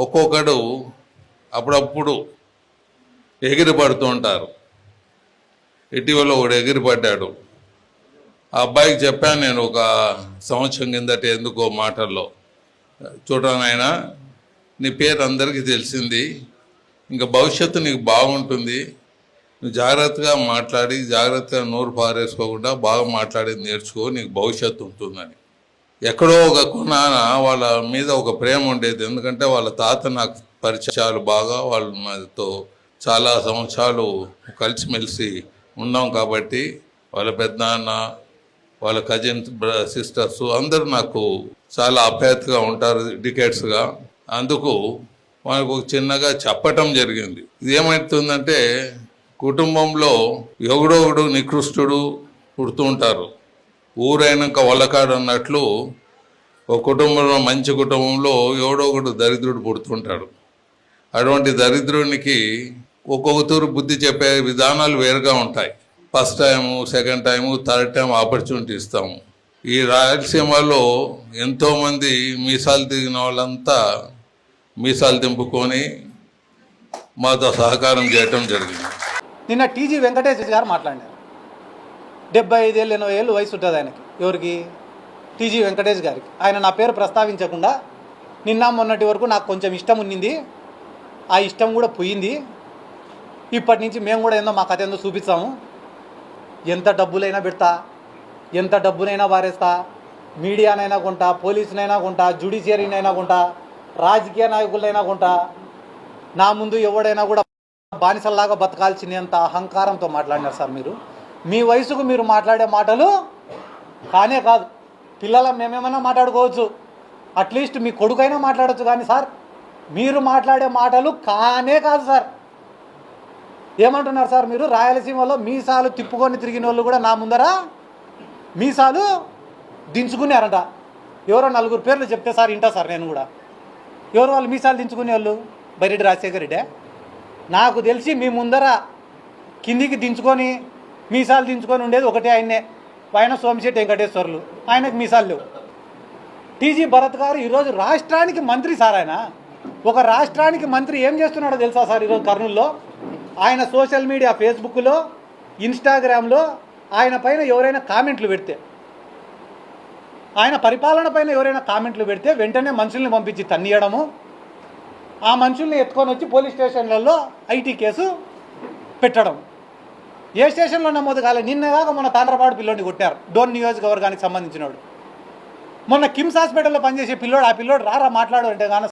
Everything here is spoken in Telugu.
ఒక్కొక్కడు అప్పుడప్పుడు ఎగిరిపడుతూ ఉంటారు. ఇటీవల ఒకడు ఎగిరిపడ్డాడు. ఆ అబ్బాయికి చెప్పాను నేను ఒక సంవత్సరం కిందట ఎందుకో మాటల్లో, చూడనాయనా, నీ పేరు అందరికీ తెలిసింది, ఇంకా భవిష్యత్తు నీకు బాగుంటుంది, నువ్వు జాగ్రత్తగా మాట్లాడి జాగ్రత్తగా నోరు పారేసుకోకుండా బాగా మాట్లాడేది నేర్చుకో, నీకు భవిష్యత్తు ఉంటుందని. ఎక్కడో ఒక కొనాన వాళ్ళ మీద ఒక ప్రేమ ఉండేది, ఎందుకంటే వాళ్ళ తాత నాకు పరిచయాలు బాగా, వాళ్ళతో చాలా సంవత్సరాలు కలిసిమెలిసి ఉన్నాం కాబట్టి వాళ్ళ పెద్దనాన్న, వాళ్ళ కజిన్ సిస్టర్స్ అందరూ నాకు చాలా ఆప్యాయతగా ఉంటారు డికేట్స్గా. అందుకు వాళ్ళకు ఒక చిన్నగా చెప్పటం జరిగింది. ఇది ఏమవుతుందంటే కుటుంబంలో ఎవడో నికృష్టుడు పుడుతూ ఉంటారు. ఊరైనాక వల్లకాడు అన్నట్లు ఒక కుటుంబంలో, మంచి కుటుంబంలో ఎవడో ఒకడు దరిద్రుడు పుడుతుంటాడు. అటువంటి దరిద్రునికి ఒక్కొక్క తూరు బుద్ధి చెప్పే విధానాలు వేరుగా ఉంటాయి. First time, second time, third time opportunity ఇస్తాము. ఈ రాయలసీమలో ఎంతోమంది మీసాలు దిగిన వాళ్ళంతా మీసాలు దింపుకొని మాతో సహకారం చేయటం జరిగింది. నిన్న టీజీ వెంకటేష్ గారు మాట్లాడారు. 75 ఏళ్ళు 80 ఏళ్ళు వయసు ఉంటుంది ఆయనకి. ఎవరికి? టీజీ వెంకటేష్ గారికి. ఆయన నా పేరు ప్రస్తావించకుండా నిన్న మొన్నటి వరకు నాకు కొంచెం ఇష్టం ఉన్నింది, ఆ ఇష్టం కూడా పోయింది, ఇప్పటి నుంచి మేము కూడా ఏందో మా కథ ఏందో చూపిస్తాము, ఎంత డబ్బులైనా పెడతా, ఎంత డబ్బునైనా వారేస్తా, మీడియానైనా కొంటా, పోలీసునైనా కొంటా, జ్యుడిషియరీనైనా కొంటా, రాజకీయ నాయకులైనా కొంటా, నా ముందు ఎవడైనా కూడా బానిసల్లాగా బతకాల్సినంత అహంకారంతో మాట్లాడినారు సార్ మీరు. మీ వయసుకు మీరు మాట్లాడే మాటలు కానే కాదు. పిల్లల మేమేమైనా మాట్లాడుకోవచ్చు, అట్లీస్ట్ మీ కొడుకైనా మాట్లాడవచ్చు, కానీ సార్ మీరు మాట్లాడే మాటలు కానే కాదు సార్. ఏమంటున్నారు సార్ మీరు? రాయలసీమలో మీసాలు తిప్పుకొని తిరిగిన వాళ్ళు కూడా నా ముందర మీసాలు దించుకున్నారంట. ఎవరో 4 పేర్లు చెప్తే సార్ ఇంటా సార్ నేను కూడా. ఎవరు వాళ్ళు మీసాలు దించుకునే వాళ్ళు? బైరెడ్డి రాజశేఖర రెడ్డి. నాకు తెలిసి మీ ముందర కిందికి దించుకొని మీసాలు దించుకొని ఉండేది ఒకటే ఆయన్నే, పైన సోమిశెట్టి వెంకటేశ్వర్లు. ఆయనకు మీసాలు లేవు. టీజీ భరత్ గారు ఈరోజు రాష్ట్రానికి మంత్రి సార్. ఆయన ఒక రాష్ట్రానికి మంత్రి ఏం చేస్తున్నాడో తెలుసా సార్? ఈరోజు కర్నూలులో ఆయన సోషల్ మీడియా, ఫేస్బుక్లో, ఇన్స్టాగ్రామ్లో ఆయన పైన ఎవరైనా కామెంట్లు పెడితే, ఆయన పరిపాలన పైన ఎవరైనా కామెంట్లు పెడితే వెంటనే మనుషుల్ని పంపించి తన్నియడము, ఆ మనుషుల్ని ఎత్తుకొని వచ్చి పోలీస్ స్టేషన్లలో ఐటీ కేసు పెట్టడం. ఏ స్టేషన్లో నమోదు కాలేదు. నిన్నగాక మొన్న తాండ్రపాడు పిల్లోడిని కొట్టారు, డోన్ నియోజకవర్గానికి సంబంధించినోడు. మొన్న కిమ్స్ హాస్పిటల్లో పనిచేసే పిల్లోడు, ఆ పిల్లోడు రారా మాట్లాడు అంటే కానీ